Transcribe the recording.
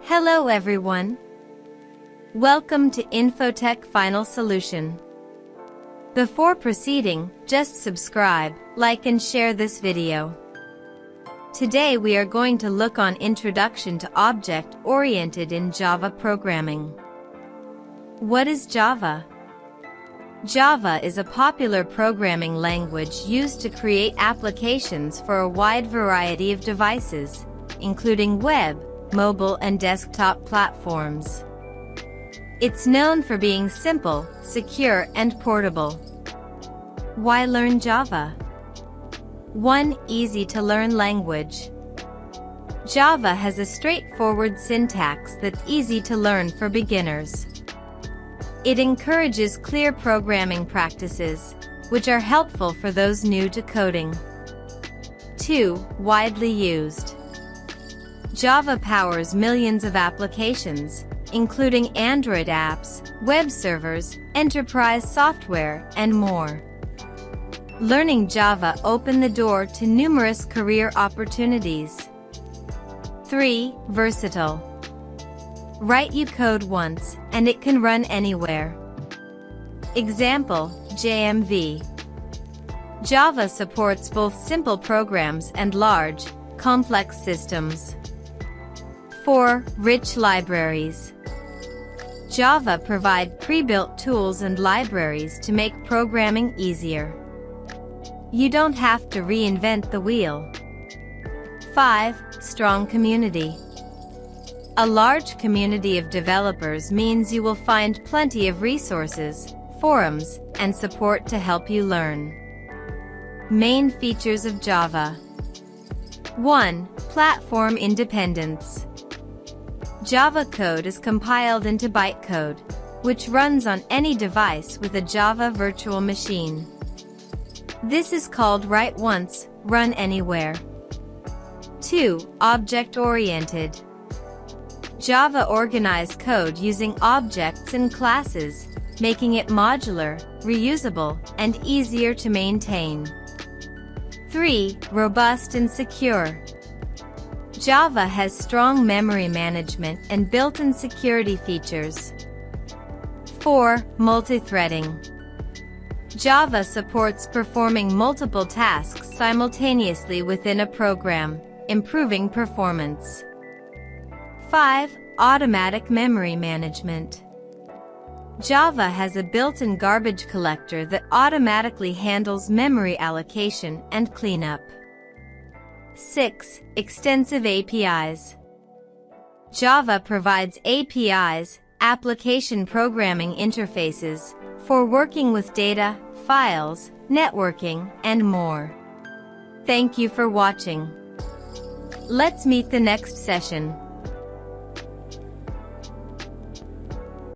Hello everyone. Welcome to InfoTech Final Solution. Before proceeding, just subscribe, like and share this video. Today we are going to look on Introduction to Object-Oriented in Java Programming. What is Java? Java is a popular programming language used to create applications for a wide variety of devices, including web, mobile and desktop platforms. It's known for being simple, secure and portable. Why learn Java? 1. Easy-to-learn language. Java has a straightforward syntax that's easy to learn for beginners. It encourages clear programming practices, which are helpful for those new to coding. 2. Widely used. Java powers millions of applications, including Android apps, web servers, enterprise software, and more. Learning Java opened the door to numerous career opportunities. 3. Versatile. Write you code once, and it can run anywhere. Example, JMV. Java supports both simple programs and large, complex systems. 4. Rich libraries. Java provide pre-built tools and libraries to make programming easier. You don't have to reinvent the wheel. 5. Strong community. A large community of developers means you will find plenty of resources, forums, and support to help you learn. Main features of Java. 1. Platform independence. Java code is compiled into Bytecode, which runs on any device with a Java virtual machine. This is called Write Once, Run Anywhere. 2. Object-oriented. Java organizes code using objects and classes, making it modular, reusable, and easier to maintain. 3. Robust and secure. Java has strong memory management and built-in security features. 4. Multithreading. Java supports performing multiple tasks simultaneously within a program, improving performance. 5. Automatic memory management. Java has a built-in garbage collector that automatically handles memory allocation and cleanup. 6. Extensive APIs. Java provides APIs, application programming interfaces, for working with data, files, networking, and more. Thank you for watching. Let's meet the next session.